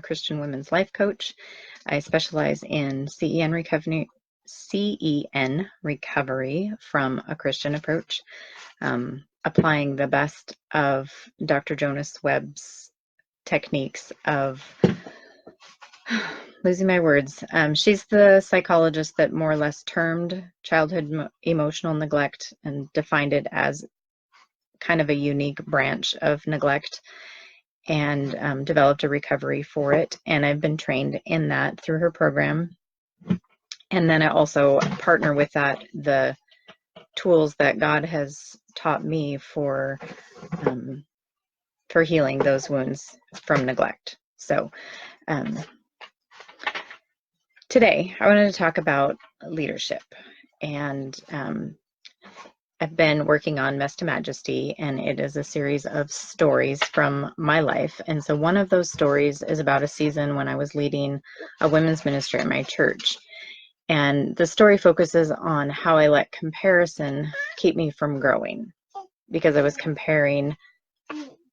Christian women's life coach. I specialize in CEN recovery from a Christian approach, applying the best of Dr. Jonas Webb's techniques of losing my words. She's the psychologist that more or less termed childhood emotional neglect and defined it as kind of a unique branch of neglect, and developed a recovery for it. And I've been trained in that through her program. And then I also partner with that the tools that God has taught me for healing those wounds from neglect. So today I wanted to talk about leadership, and I've been working on Mess to Majesty, and it is a series of stories from my life. And so one of those stories is about a season when I was leading a women's ministry at my church. And the story focuses on how I let comparison keep me from growing, because I was comparing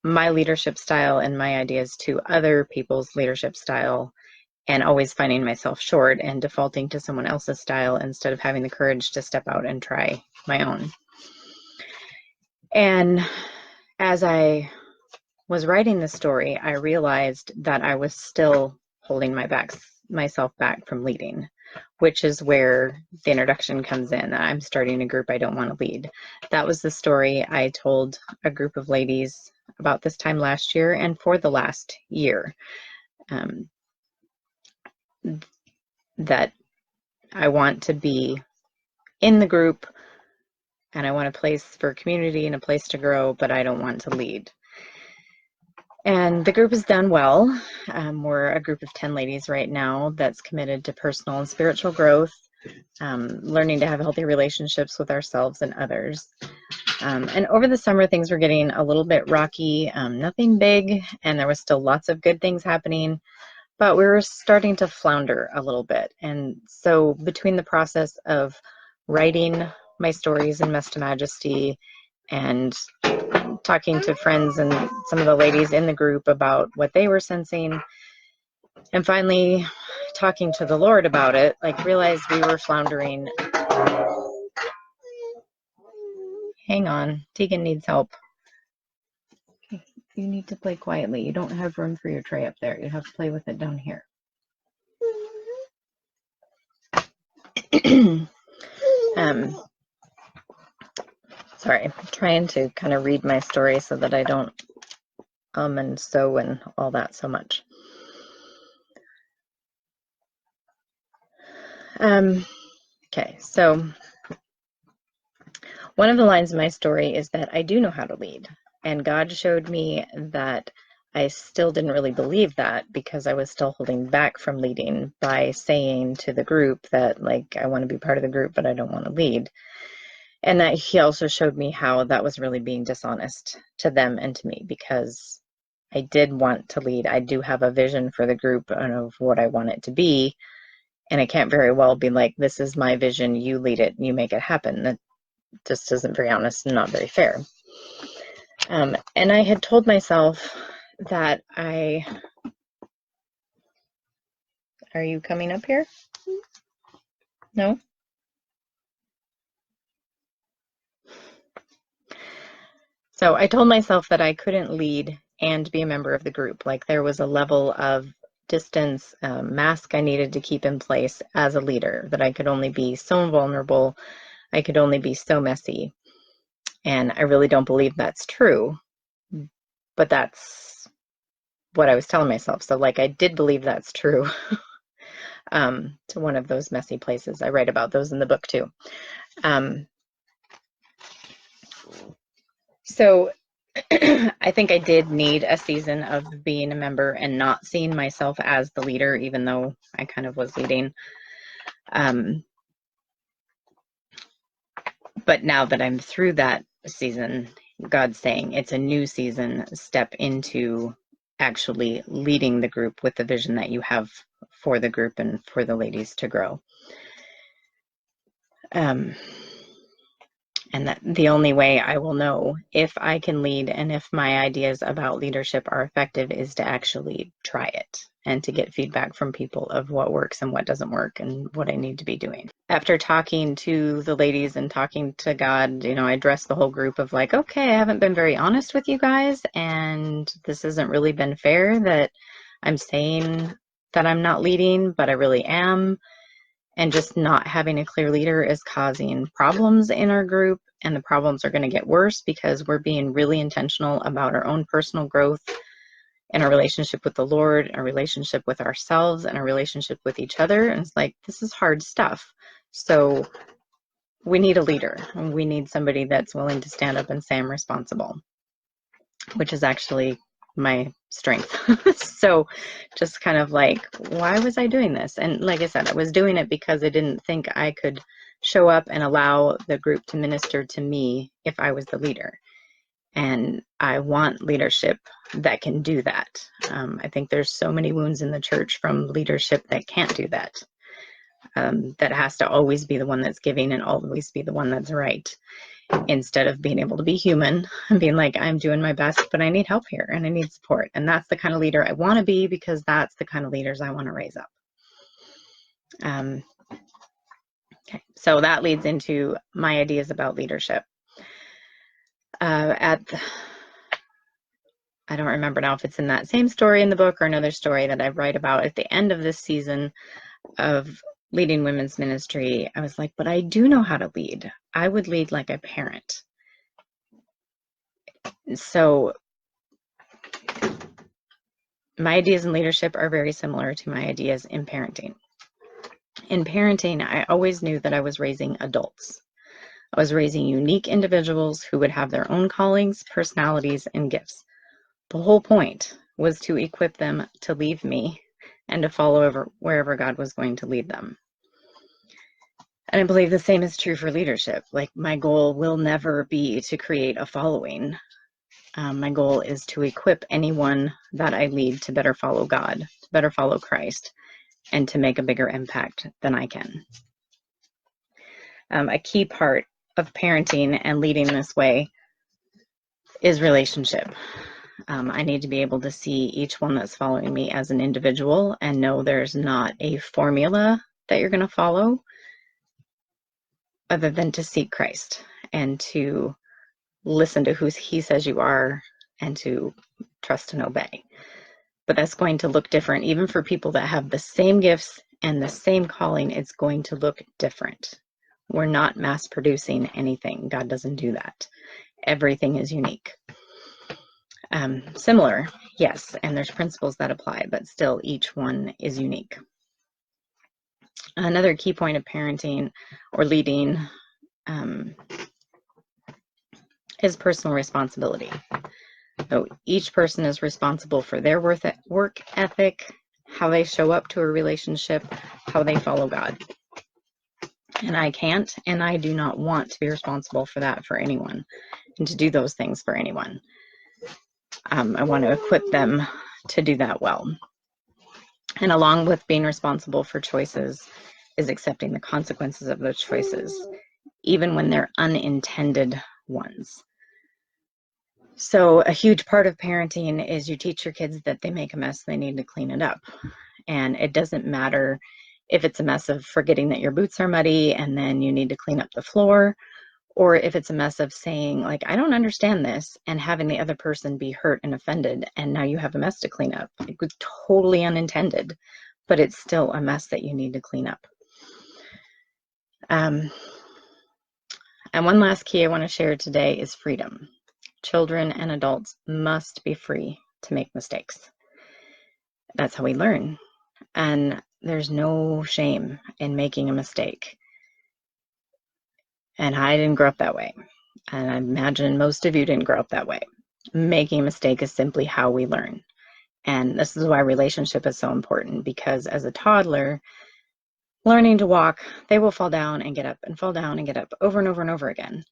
my leadership style and my ideas to other people's leadership style, and always finding myself short and defaulting to someone else's style instead of having the courage to step out and try my own. And as I was writing the story, I realized that I was still holding myself back from leading, which is where the introduction comes in. I'm starting a group I don't want to lead. That was the story I told a group of ladies about this time last year and for the last year, that I want to be in the group and I want a place for community and a place to grow, but I don't want to lead. And the group has done well. We're a group of 10 ladies right now that's committed to personal and spiritual growth, learning to have healthy relationships with ourselves and others. And over the summer, things were getting a little bit rocky, nothing big, and there was still lots of good things happening, but we were starting to flounder a little bit. And so between the process of writing my stories in Mess to Majesty and talking to friends and some of the ladies in the group about what they were sensing, and finally talking to the Lord about it, realized we were floundering. Hang on, Tegan needs help. You need to play quietly. You don't have room for your tray up there. You have to play with it down here. Sorry, I'm trying to kind of read my story so that I don't and so and all that so much. Okay, so one of the lines in my story is that I do know how to lead, and God showed me that I still didn't really believe that because I was still holding back from leading by saying to the group that I want to be part of the group, but I don't want to lead. And that He also showed me how that was really being dishonest to them and to me, because I did want to lead. I do have a vision for the group and of what I want it to be. And I can't very well be like, this is my vision, you lead it, you make it happen. That just isn't very honest and not very fair. And I had told myself that are you coming up here? No? So I told myself that I couldn't lead and be a member of the group. There was a level of distance, mask I needed to keep in place as a leader, that I could only be so vulnerable, I could only be so messy. And I really don't believe that's true, but that's what I was telling myself. So I did believe that's true to one of those messy places. I write about those in the book too. So I think I did need a season of being a member and not seeing myself as the leader, even though I kind of was leading. But now that I'm through that season, God's saying it's a new season. Step into actually leading the group with the vision that you have for the group and for the ladies to grow. And that the only way I will know if I can lead and if my ideas about leadership are effective is to actually try it and to get feedback from people of what works and what doesn't work and what I need to be doing. After talking to the ladies and talking to God, I addressed the whole group of like, okay, I haven't been very honest with you guys, and this hasn't really been fair that I'm saying that I'm not leading, but I really am. And just not having a clear leader is causing problems in our group, and the problems are going to get worse because we're being really intentional about our own personal growth and our relationship with the Lord, our relationship with ourselves, and our relationship with each other. And it's like, this is hard stuff. So we need a leader, and we need somebody that's willing to stand up and say, I'm responsible, which is actually my strength. So just kind of like, why was I doing this? And like I said, I was doing it because I didn't think I could show up and allow the group to minister to me if I was the leader. And I want leadership that can do that. I think there's so many wounds in the church from leadership that can't do that. That has to always be the one that's giving and always be the one that's right, instead of being able to be human and being like, I'm doing my best, but I need help here and I need support. And that's the kind of leader I want to be, because that's the kind of leaders I want to raise up. Okay, so that leads into my ideas about leadership. I don't remember now if it's in that same story in the book or another story that I write about at the end of this season of leading women's ministry. I was like, but I do know how to lead. I would lead like a parent. So my ideas in leadership are very similar to my ideas in parenting. In parenting, I always knew that I was raising adults. I was raising unique individuals who would have their own callings, personalities, and gifts. The whole point was to equip them to leave me and to follow wherever God was going to lead them. And I believe the same is true for leadership. Like, my goal will never be to create a following. My goal is to equip anyone that I lead to better follow God, to better follow Christ, and to make a bigger impact than I can. A key part of parenting and leading this way is relationship. I need to be able to see each one that's following me as an individual and know there's not a formula that you're going to follow, other than to seek Christ and to listen to who he says you are and to trust and obey. But that's going to look different. Even for people that have the same gifts and the same calling, it's going to look different. We're not mass producing anything. God doesn't do that. Everything is unique. Similar, yes, and there's principles that apply, but still each one is unique. Another key point of parenting or leading is personal responsibility. So each person is responsible for their work ethic, how they show up to a relationship, how they follow God. And I can't, and I do not want to be responsible for that for anyone, and to do those things for anyone. I want to equip them to do that well. And along with being responsible for choices is accepting the consequences of those choices, even when they're unintended ones. So a huge part of parenting is you teach your kids that they make a mess, they need to clean it up. And it doesn't matter if it's a mess of forgetting that your boots are muddy and then you need to clean up the floor, or if it's a mess of saying, like, I don't understand this, and having the other person be hurt and offended, and now you have a mess to clean up. It was totally unintended, but it's still a mess that you need to clean up. And one last key I want to share today is freedom. Children and adults must be free to make mistakes. That's how we learn. And there's no shame in making a mistake. And I didn't grow up that way. And I imagine most of you didn't grow up that way. Making a mistake is simply how we learn. And this is why relationship is so important, because as a toddler, learning to walk, they will fall down and get up and fall down and get up over and over and over again.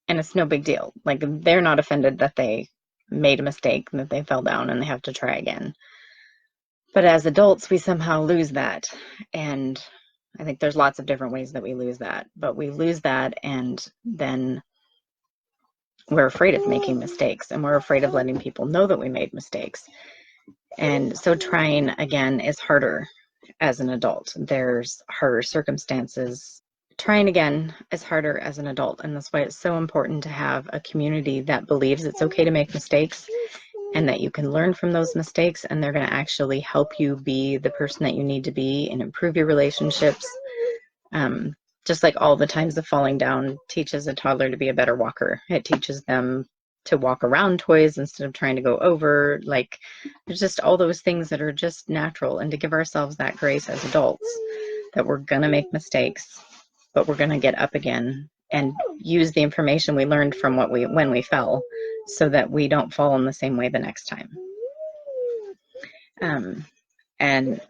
And it's no big deal. Like, they're not offended that they made a mistake, that they fell down and they have to try again. But as adults, we somehow lose that. And I think there's lots of different ways that we lose that, but we lose that, and then we're afraid of making mistakes, and we're afraid of letting people know that we made mistakes. And so trying again is harder as an adult. There's harder circumstances. Trying again is harder as an adult, and that's why it's so important to have a community that believes it's okay to make mistakes and that you can learn from those mistakes, and they're going to actually help you be the person that you need to be and improve your relationships. Just like all the times of falling down teaches a toddler to be a better walker. It teaches them to walk around toys instead of trying to go over. Like, there's just all those things that are just natural, and to give ourselves that grace as adults that we're going to make mistakes, but we're going to get up again and use the information we learned from when we fell, so that we don't fall in the same way the next time. And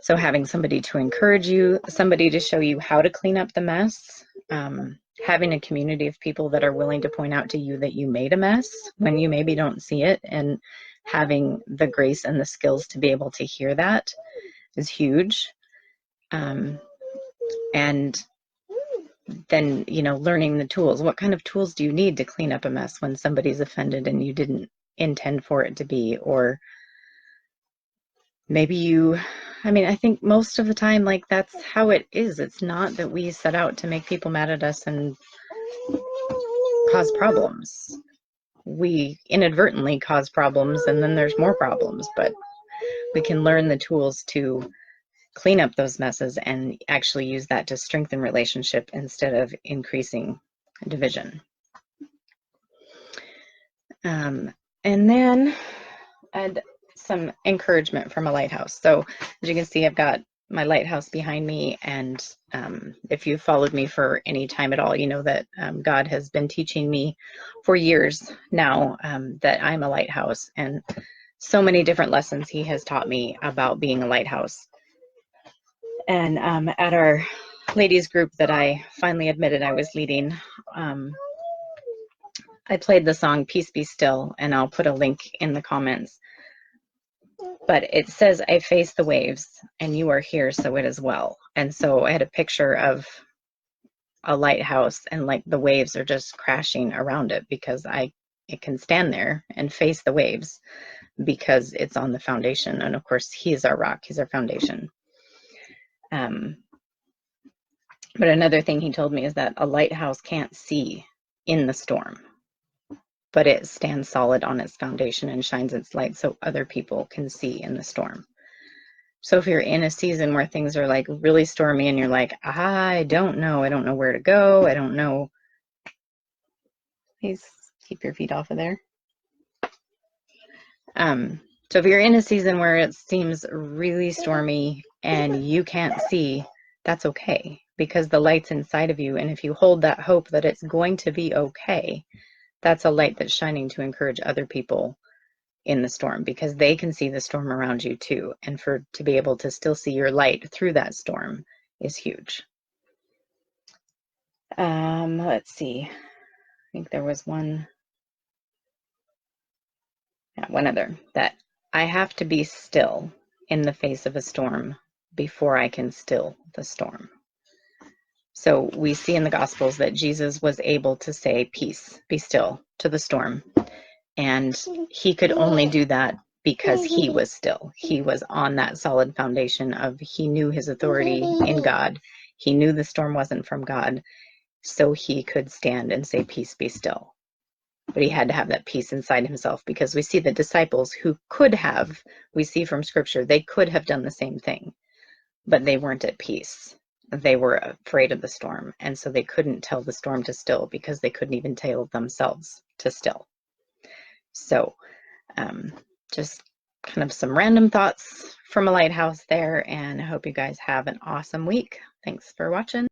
so having somebody to encourage you, somebody to show you how to clean up the mess, having a community of people that are willing to point out to you that you made a mess when you maybe don't see it, and having the grace and the skills to be able to hear that is huge. And then, learning the tools. What kind of tools do you need to clean up a mess when somebody's offended and you didn't intend for it to be? Or maybe I think most of the time, like, that's how it is. It's not that we set out to make people mad at us and cause problems. We inadvertently cause problems, and then there's more problems, but we can learn the tools to clean up those messes and actually use that to strengthen relationship instead of increasing division. And then add some encouragement from a lighthouse. So as you can see, I've got my lighthouse behind me, and if you've followed me for any time at all, you know that God has been teaching me for years now that I'm a lighthouse, and so many different lessons he has taught me about being a lighthouse. And at our ladies group that I finally admitted I was leading, I played the song Peace Be Still, and I'll put a link in the comments. But it says, I face the waves and you are here, so it is well. And so I had a picture of a lighthouse, and like the waves are just crashing around it, because it can stand there and face the waves because it's on the foundation. And of course, he is our rock, he's our foundation. But another thing he told me is that a lighthouse can't see in the storm, but it stands solid on its foundation and shines its light so other people can see in the storm. So if you're in a season where things are like really stormy and you're like, I don't know where to go, I don't know. Please keep your feet off of there. So if you're in a season where it seems really stormy and you can't see, that's okay, because the light's inside of you. And if you hold that hope that it's going to be okay, that's a light that's shining to encourage other people in the storm, because they can see the storm around you too. And to be able to still see your light through that storm is huge. Let's see. I think there was one other, that I have to be still in the face of a storm before I can still the storm. So we see in the Gospels that Jesus was able to say, peace, be still, to the storm. And he could only do that because he was still. He was on that solid foundation of, he knew his authority in God. He knew the storm wasn't from God, so he could stand and say, peace, be still. But he had to have that peace inside himself, because we see the disciples who could have, we see from scripture, they could have done the same thing, but they weren't at peace. They were afraid of the storm, and so they couldn't tell the storm to still, because they couldn't even tell themselves to still. So just kind of some random thoughts from a lighthouse there, and I hope you guys have an awesome week. Thanks for watching.